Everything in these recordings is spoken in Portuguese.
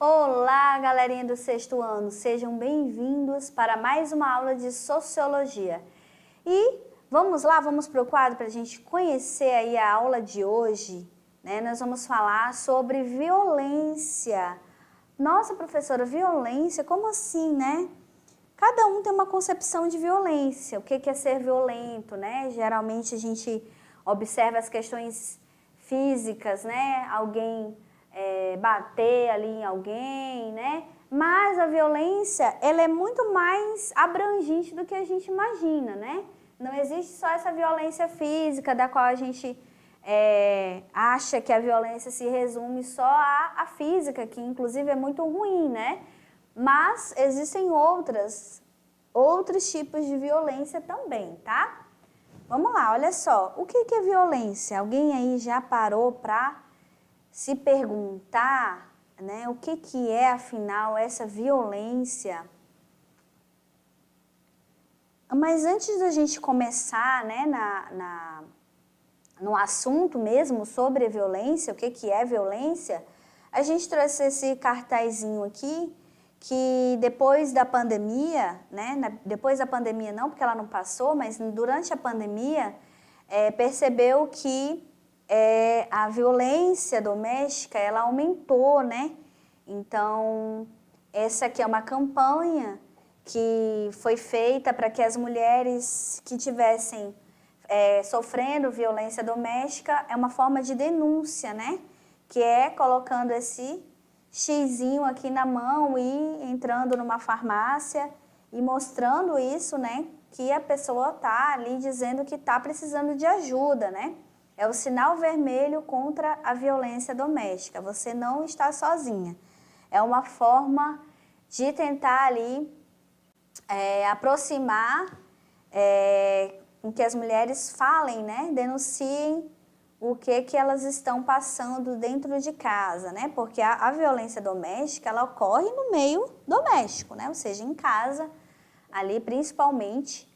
Olá, galerinha do sexto ano, sejam bem-vindos para mais uma aula de Sociologia. E vamos lá, vamos para o quadro para a gente conhecer aí a aula de hoje, né? Nós vamos falar sobre violência. Nossa, professora, violência? Como assim, né? Cada um tem uma concepção de violência, o que é ser violento, né? Geralmente a gente observa as questões físicas, né? Alguém bater ali em alguém, né? Mas a violência, ela é muito mais abrangente do que a gente imagina, né? Não existe só essa violência física da qual a gente acha que a violência se resume só à física, que inclusive é muito ruim, né? Mas existem outros tipos de violência também, tá? Vamos lá, olha só. O que é violência? Alguém aí já parou para se perguntar, né, o que é, afinal, essa violência? Mas antes da gente começar, né, no assunto mesmo sobre a violência, o que é violência, a gente trouxe esse cartazinho aqui, que depois da pandemia, né, depois da pandemia não, porque ela não passou, mas durante a pandemia, percebeu que a violência doméstica, ela aumentou, né? Então, essa aqui é uma campanha que foi feita para que as mulheres que tivessem sofrendo violência doméstica, é uma forma de denúncia, né? Que é colocando esse xizinho aqui na mão e entrando numa farmácia e mostrando isso, né? Que a pessoa tá ali dizendo que tá precisando de ajuda, né? É o sinal vermelho contra a violência doméstica. Você não está sozinha. É uma forma de tentar ali aproximar, com que as mulheres falem, né? Denunciem o que elas estão passando dentro de casa, né? Porque a violência doméstica, ela ocorre no meio doméstico, né? Ou seja, em casa, ali principalmente.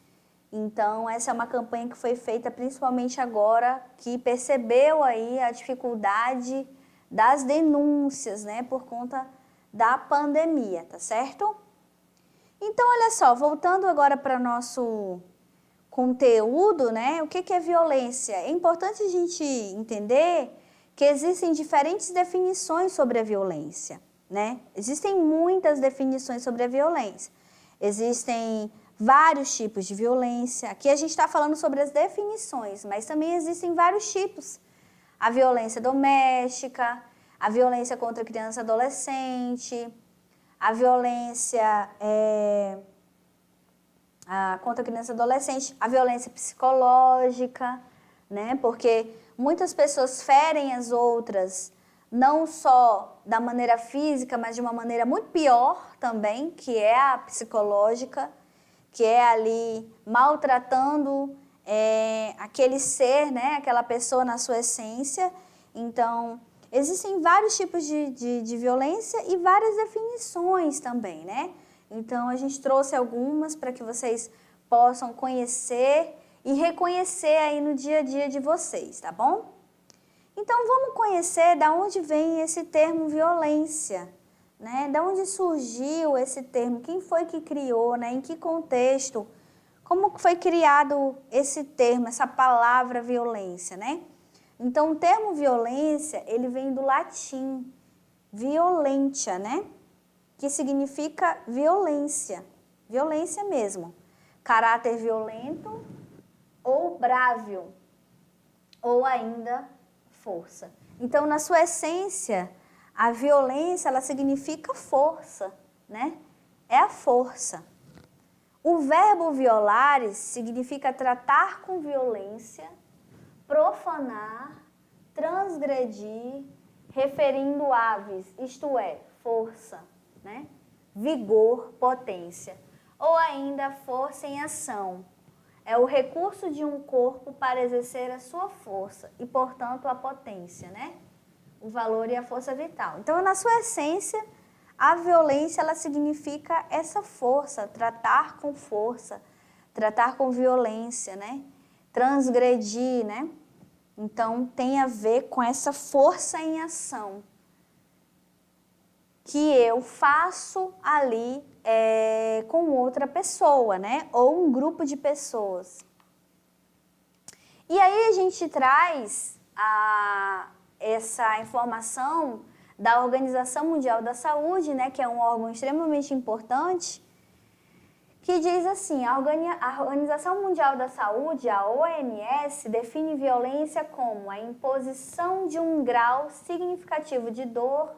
Então, essa é uma campanha que foi feita principalmente agora, que percebeu aí a dificuldade das denúncias, né? Por conta da pandemia, tá certo? Então, olha só, voltando agora para nosso conteúdo, né? O que é violência? É importante a gente entender que existem diferentes definições sobre a violência, né? Existem muitas definições sobre a violência. Existem vários tipos de violência. Aqui a gente está falando sobre as definições, mas também existem vários tipos. A violência doméstica, a violência contra criança e adolescente, a violência contra criança e adolescente, a violência psicológica, né? Porque muitas pessoas ferem as outras, não só da maneira física, mas de uma maneira muito pior também, que é a psicológica, que é ali maltratando aquele ser, né? Aquela pessoa na sua essência. Então, existem vários tipos de violência e várias definições também, né? Então, a gente trouxe algumas para que vocês possam conhecer e reconhecer aí no dia a dia de vocês, tá bom? Então, vamos conhecer da onde vem esse termo violência, né? Da onde surgiu esse termo, quem foi que criou, né? Em que contexto, como foi criado esse termo, essa palavra violência, né? Então, o termo violência, ele vem do latim, violentia, né? Que significa violência, violência mesmo, caráter violento ou brávio, ou ainda força. Então, na sua essência, a violência, ela significa força, né? É a força. O verbo violares significa tratar com violência, profanar, transgredir, referindo aves, isto é, força, né? Vigor, potência, ou ainda força em ação. É o recurso de um corpo para exercer a sua força e, portanto, a potência, né? O valor e a força vital. Então, na sua essência, a violência, ela significa essa força, tratar com violência, né? Transgredir, né? Então, tem a ver com essa força em ação, que eu faço ali com outra pessoa, né? Ou um grupo de pessoas. E aí a gente traz essa informação da Organização Mundial da Saúde, né? Que é um órgão extremamente importante, que diz assim, a Organização Mundial da Saúde, a OMS, define violência como a imposição de um grau significativo de dor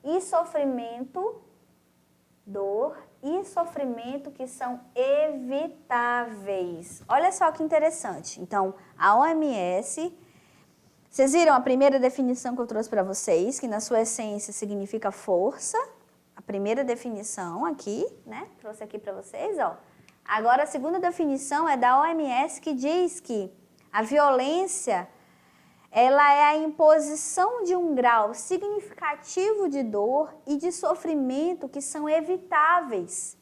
e sofrimento que são evitáveis. Olha só que interessante. Então, a OMS, vocês viram a primeira definição que eu trouxe para vocês, que na sua essência significa força. A primeira definição aqui, né? Trouxe aqui para vocês, ó. Agora, a segunda definição é da OMS, que diz que a violência, ela é a imposição de um grau significativo de dor e de sofrimento que são evitáveis.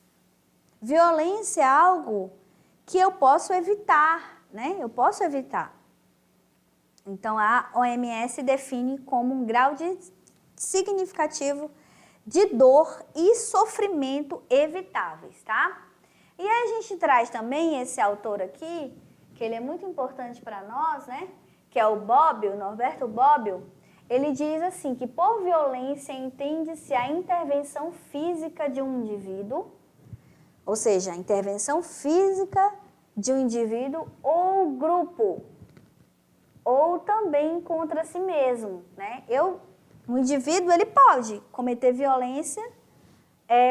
Violência é algo que eu posso evitar, né? Eu posso evitar. Então, a OMS define como um grau significativo de dor e sofrimento evitáveis, tá? E aí a gente traz também esse autor aqui, que ele é muito importante para nós, né? Que é o Bobbio, Norberto Bobbio. Ele diz assim, que por violência entende-se a intervenção física de um indivíduo, ou seja, a intervenção física de um indivíduo ou grupo, ou também contra si mesmo, né? Um indivíduo, ele pode cometer violência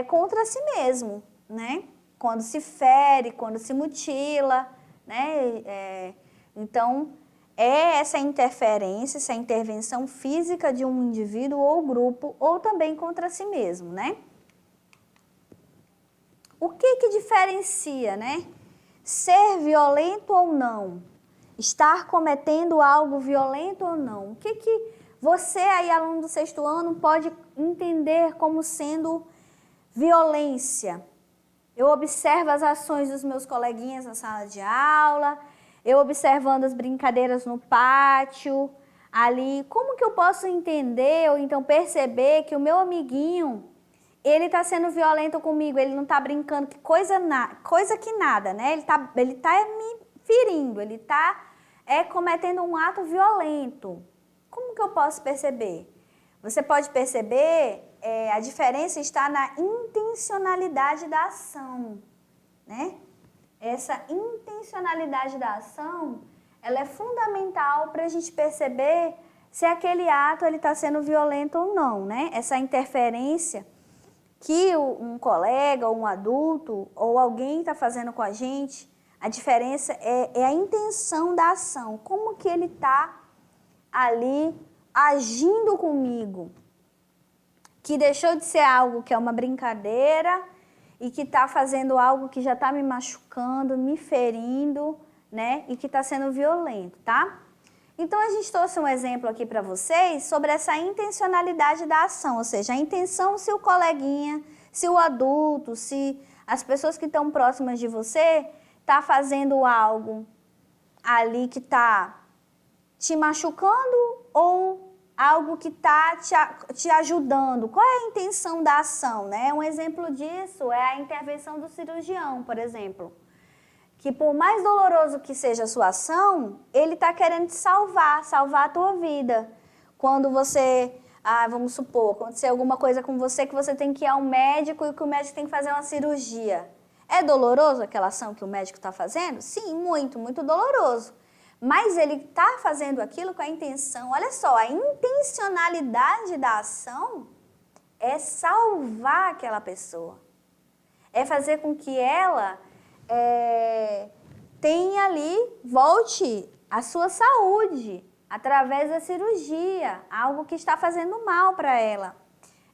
contra si mesmo, né? Quando se fere, quando se mutila, né? Então, essa interferência, essa intervenção física de um indivíduo ou grupo, ou também contra si mesmo, né? O que diferencia, né? Ser violento ou não? Estar cometendo algo violento ou não? O que você aí, aluno do 6º ano, pode entender como sendo violência? Eu observo as ações dos meus coleguinhas na sala de aula, eu observando as brincadeiras no pátio, ali. Como que eu posso entender ou então perceber que o meu amiguinho, ele está sendo violento comigo, ele não está brincando, que coisa que nada, né? Ele tá me ferindo, ele está cometendo um ato violento. Como que eu posso perceber? Você pode perceber, a diferença está na intencionalidade da ação, né? Essa intencionalidade da ação, ela é fundamental para a gente perceber se aquele ato está sendo violento ou não, né? Essa interferência que um colega, ou um adulto, ou alguém está fazendo com a gente, a diferença é a intenção da ação. Como que ele está ali agindo comigo? Que deixou de ser algo que é uma brincadeira e que está fazendo algo que já está me machucando, me ferindo, né? E que está sendo violento, tá? Então, a gente trouxe um exemplo aqui para vocês sobre essa intencionalidade da ação, ou seja, a intenção se o coleguinha, se o adulto, se as pessoas que estão próximas de você tá fazendo algo ali que está te machucando ou algo que está te ajudando. Qual é a intenção da ação, né? Um exemplo disso é a intervenção do cirurgião, por exemplo. Que por mais doloroso que seja a sua ação, ele está querendo te salvar a tua vida. Quando você, vamos supor, acontecer alguma coisa com você que você tem que ir ao médico e que o médico tem que fazer uma cirurgia. É doloroso aquela ação que o médico está fazendo? Sim, muito, muito doloroso. Mas ele está fazendo aquilo com a intenção. Olha só, a intencionalidade da ação é salvar aquela pessoa. É fazer com que ela tenha ali, volte a sua saúde através da cirurgia, algo que está fazendo mal para ela.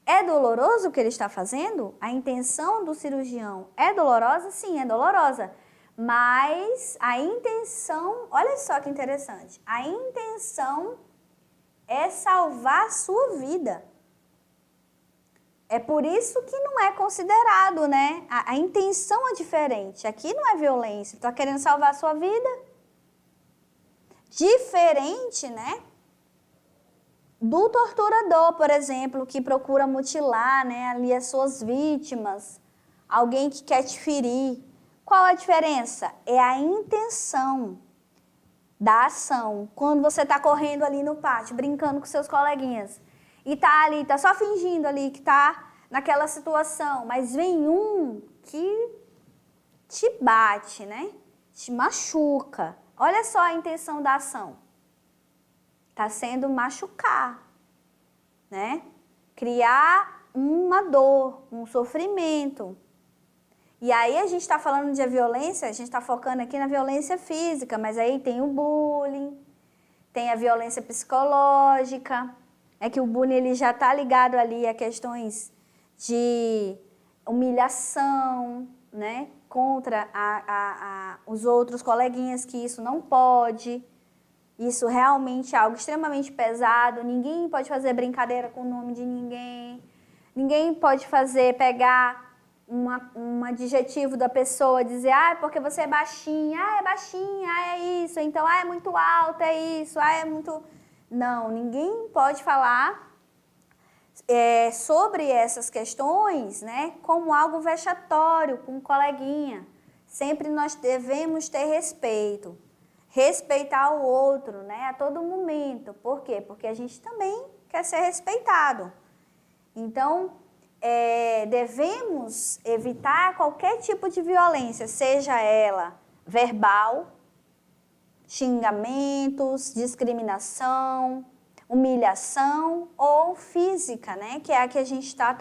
É doloroso o que ele está fazendo? A intenção do cirurgião é dolorosa? Sim, é dolorosa. Mas a intenção, olha só que interessante, a intenção é salvar a sua vida. É por isso que não é considerado, né? A intenção é diferente. Aqui não é violência, está querendo salvar a sua vida. Diferente, né? do torturador, por exemplo, que procura mutilar, né, ali as suas vítimas, alguém que quer te ferir. Qual a diferença? É a intenção da ação. Quando você está correndo ali no pátio, brincando com seus coleguinhas, e tá ali, tá só fingindo ali que tá naquela situação, mas vem um que te bate, né? Te machuca. Olha só a intenção da ação. Tá sendo machucar, né? Criar uma dor, um sofrimento. E aí a gente está falando de violência, a gente está focando aqui na violência física, mas aí tem o bullying, tem a violência psicológica. É que o bullying ele já está ligado ali a questões de humilhação, né? Contra os outros coleguinhas, que isso não pode. Isso realmente é algo extremamente pesado. Ninguém pode fazer brincadeira com o nome de ninguém. Ninguém pode pegar um adjetivo da pessoa, dizer, ah, porque você é baixinha, é isso, então, é muito alta, é isso, é muito... Não, ninguém pode falar sobre essas questões, né, como algo vexatório com um coleguinha. Sempre nós devemos ter respeito, respeitar o outro, né, a todo momento. Por quê? Porque a gente também quer ser respeitado. Então, devemos evitar qualquer tipo de violência, seja ela verbal, xingamentos, discriminação, humilhação ou física, né? Que é a que a gente está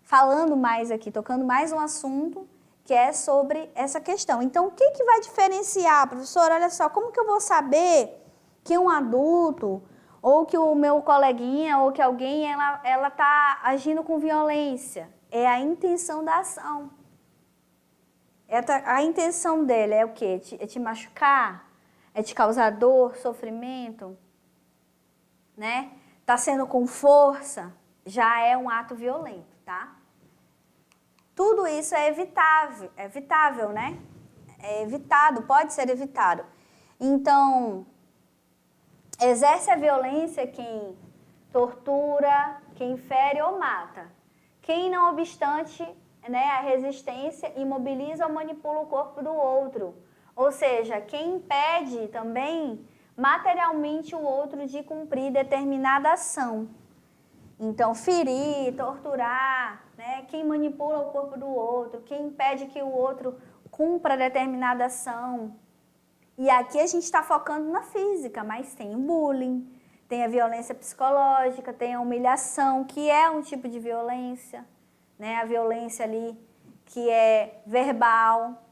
falando mais aqui, tocando mais um assunto que é sobre essa questão. Então, o que vai diferenciar, professor? Olha só, como que eu vou saber que um adulto ou que o meu coleguinha, ou que alguém, ela está agindo com violência? É a intenção da ação. A intenção dele é o quê? É te machucar? É te causar dor, sofrimento? Né? Tá sendo com força? Já é um ato violento, tá? Tudo isso é evitável, né? É evitado, pode ser evitado. Então, exerce a violência quem tortura, quem fere ou mata. Quem, não obstante, né, a resistência, imobiliza ou manipula o corpo do outro. Ou seja, quem impede também materialmente o outro de cumprir determinada ação. Então, ferir, torturar, né, quem manipula o corpo do outro, quem impede que o outro cumpra determinada ação. E aqui a gente está focando na física, mas tem o bullying, tem a violência psicológica, tem a humilhação, que é um tipo de violência, né? A violência ali que é verbal.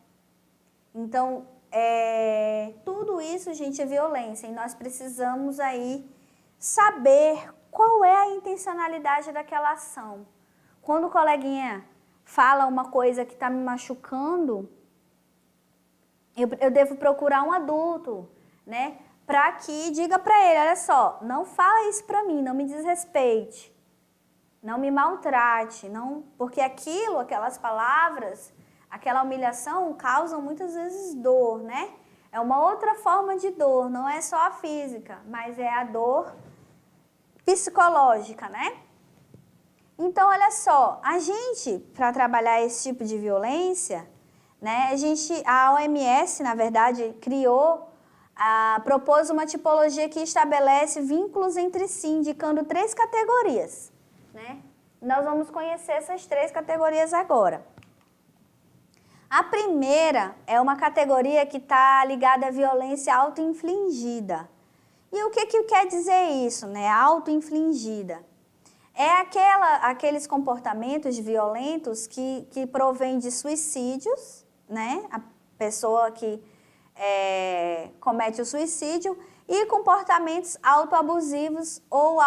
Então, tudo isso, gente, é violência. E nós precisamos aí saber qual é a intencionalidade daquela ação. Quando o coleguinha fala uma coisa que está me machucando, eu devo procurar um adulto, né? Para que diga para ele, olha só, não fala isso para mim, não me desrespeite, não me maltrate, não, porque aquelas palavras, aquela humilhação causam muitas vezes dor, né? É uma outra forma de dor, não é só a física, mas é a dor psicológica, né? Então, olha só, a gente, para trabalhar esse tipo de violência, né, a OMS, na verdade, propôs uma tipologia que estabelece vínculos entre si, indicando 3 categorias. Né? Nós vamos conhecer essas 3 categorias agora. A primeira é uma categoria que está ligada à violência auto-infligida. E o que quer dizer isso, né? Auto-infligida. É aqueles comportamentos violentos que provêm de suicídios, né? A pessoa que comete o suicídio, e comportamentos autoabusivos ou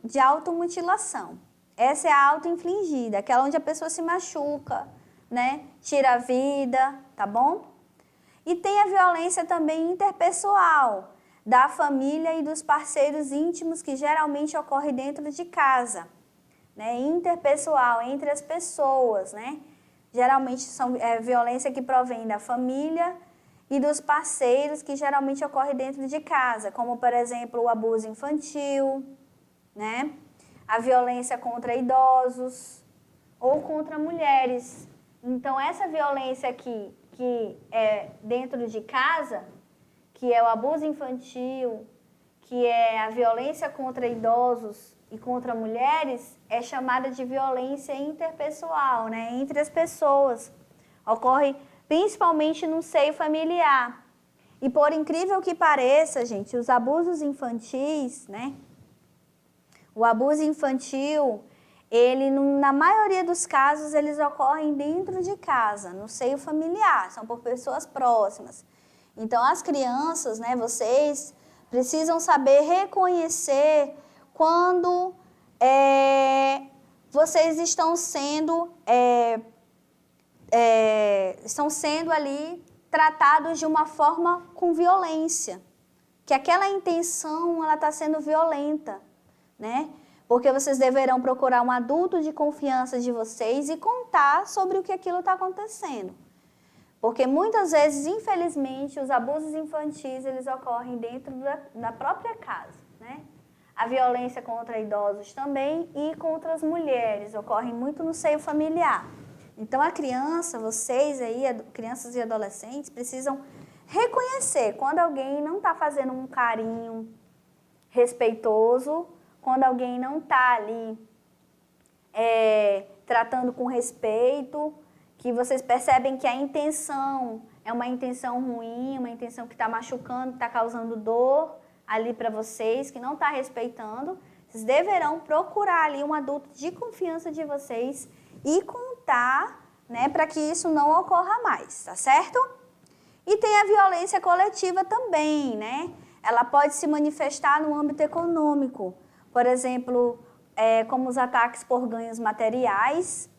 de automutilação. Essa é a auto-infligida, aquela onde a pessoa se machuca, né? Tira a vida, tá bom? E tem a violência também interpessoal, da família e dos parceiros íntimos, que geralmente ocorre dentro de casa, né? Interpessoal, entre as pessoas, né? Geralmente é violência que provém da família e dos parceiros, que geralmente ocorre dentro de casa, como, por exemplo, o abuso infantil, né? A violência contra idosos ou contra mulheres. Então, essa violência aqui, que é dentro de casa, que é o abuso infantil, que é a violência contra idosos e contra mulheres, é chamada de violência interpessoal, né? Entre as pessoas. Ocorre principalmente no seio familiar. E por incrível que pareça, gente, os abusos infantis, né? O abuso infantil, ele, na maioria dos casos, eles ocorrem dentro de casa, no seio familiar, são por pessoas próximas. Então, as crianças, né, vocês precisam saber reconhecer quando vocês estão sendo ali tratados de uma forma com violência, que aquela intenção ela está sendo violenta, né? Porque vocês deverão procurar um adulto de confiança de vocês e contar sobre o que aquilo está acontecendo. Porque muitas vezes, infelizmente, os abusos infantis eles ocorrem dentro da própria casa, né? A violência contra idosos também e contra as mulheres ocorrem muito no seio familiar. Então, a criança, vocês aí, crianças e adolescentes, precisam reconhecer quando alguém não está fazendo um carinho respeitoso, quando alguém não está ali tratando com respeito, que vocês percebem que a intenção é uma intenção ruim, uma intenção que está machucando, que está causando dor ali para vocês, que não está respeitando, vocês deverão procurar ali um adulto de confiança de vocês e contar, né, para que isso não ocorra mais, tá certo? E tem a violência coletiva também, né? Ela pode se manifestar no âmbito econômico, por exemplo, como os ataques por ganhos materiais,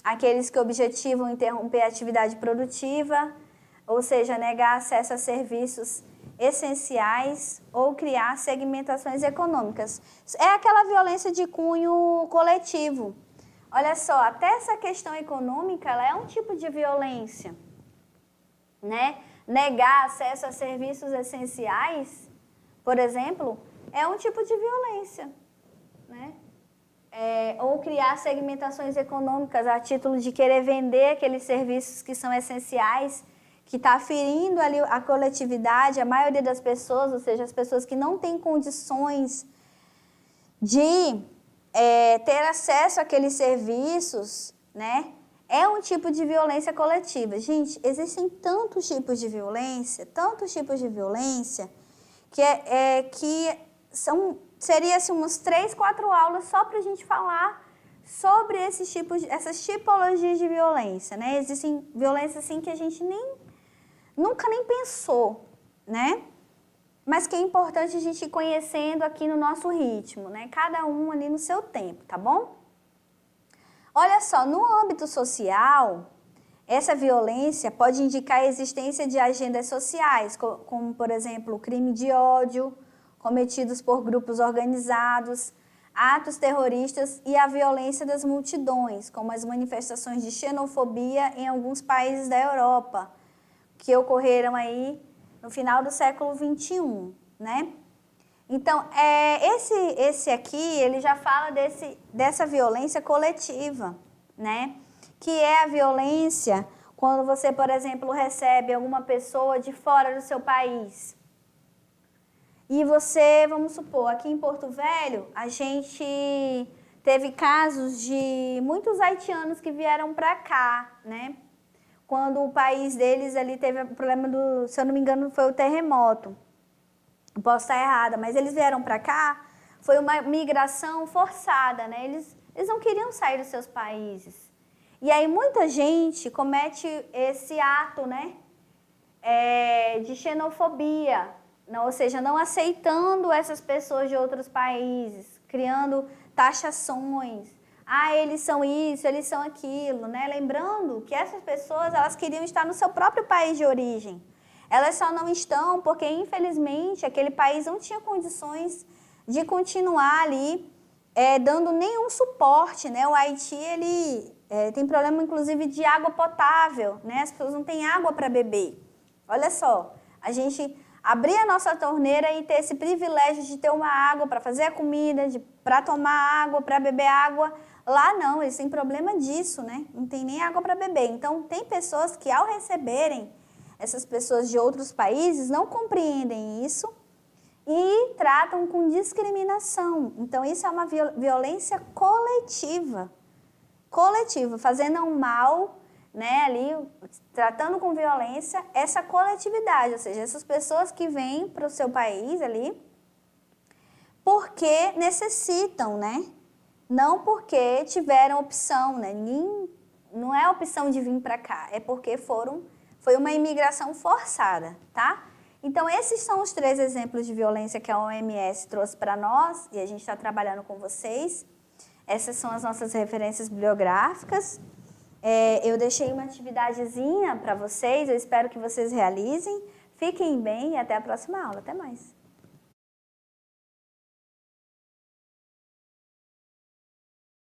aqueles que objetivam interromper a atividade produtiva, ou seja, negar acesso a serviços essenciais ou criar segmentações econômicas. É aquela violência de cunho coletivo. Olha só, até essa questão econômica, ela é um tipo de violência, né? Negar acesso a serviços essenciais, por exemplo, é um tipo de violência, né? Ou criar segmentações econômicas a título de querer vender aqueles serviços que são essenciais, que está ferindo ali a coletividade, a maioria das pessoas, ou seja, as pessoas que não têm condições de ter acesso àqueles serviços, né? É um tipo de violência coletiva. Gente, existem tantos tipos de violência, que seria assim, umas 3, 4 aulas só para a gente falar sobre essas tipologias de violência, né? Existem violências assim que a gente nunca nem pensou, né? Mas que é importante a gente ir conhecendo aqui no nosso ritmo, né? Cada um ali no seu tempo, tá bom? Olha só, no âmbito social, essa violência pode indicar a existência de agendas sociais, como, por exemplo, o crime de ódio, cometidos por grupos organizados, atos terroristas e a violência das multidões, como as manifestações de xenofobia em alguns países da Europa, que ocorreram aí no final do século XXI, né? Então, esse aqui, ele já fala dessa violência coletiva, né? Que é a violência quando você, por exemplo, recebe alguma pessoa de fora do seu país. E você, vamos supor, aqui em Porto Velho, a gente teve casos de muitos haitianos que vieram para cá, né? Quando o país deles ali teve o problema se eu não me engano, foi o terremoto. Posso estar errada, mas eles vieram para cá, foi uma migração forçada, né? Eles não queriam sair dos seus países. E aí muita gente comete esse ato, né? De xenofobia, ou seja, não aceitando essas pessoas de outros países, criando taxações. Ah, eles são isso, eles são aquilo, né? Lembrando que essas pessoas, elas queriam estar no seu próprio país de origem. Elas só não estão porque, infelizmente, aquele país não tinha condições de continuar ali dando nenhum suporte, né? O Haiti, ele tem problema, inclusive, de água potável, né? As pessoas não têm água para beber. Olha só, abrir a nossa torneira e ter esse privilégio de ter uma água para fazer a comida, para tomar água, para beber água. Lá não, eles têm problema disso, né? Não tem nem água para beber. Então, tem pessoas que ao receberem essas pessoas de outros países não compreendem isso e tratam com discriminação. Então, isso é uma violência coletiva. Coletiva, fazendo um mal, né, ali, tratando com violência essa coletividade, ou seja, essas pessoas que vêm para o seu país ali porque necessitam, né? Não porque tiveram opção, né? Não é opção de vir para cá, é porque foi uma imigração forçada, tá? Então, esses são os 3 exemplos de violência que a OMS trouxe para nós e a gente está trabalhando com vocês. Essas são as nossas referências bibliográficas. Eu deixei uma atividadezinha para vocês, eu espero que vocês realizem. Fiquem bem e até a próxima aula. Até mais!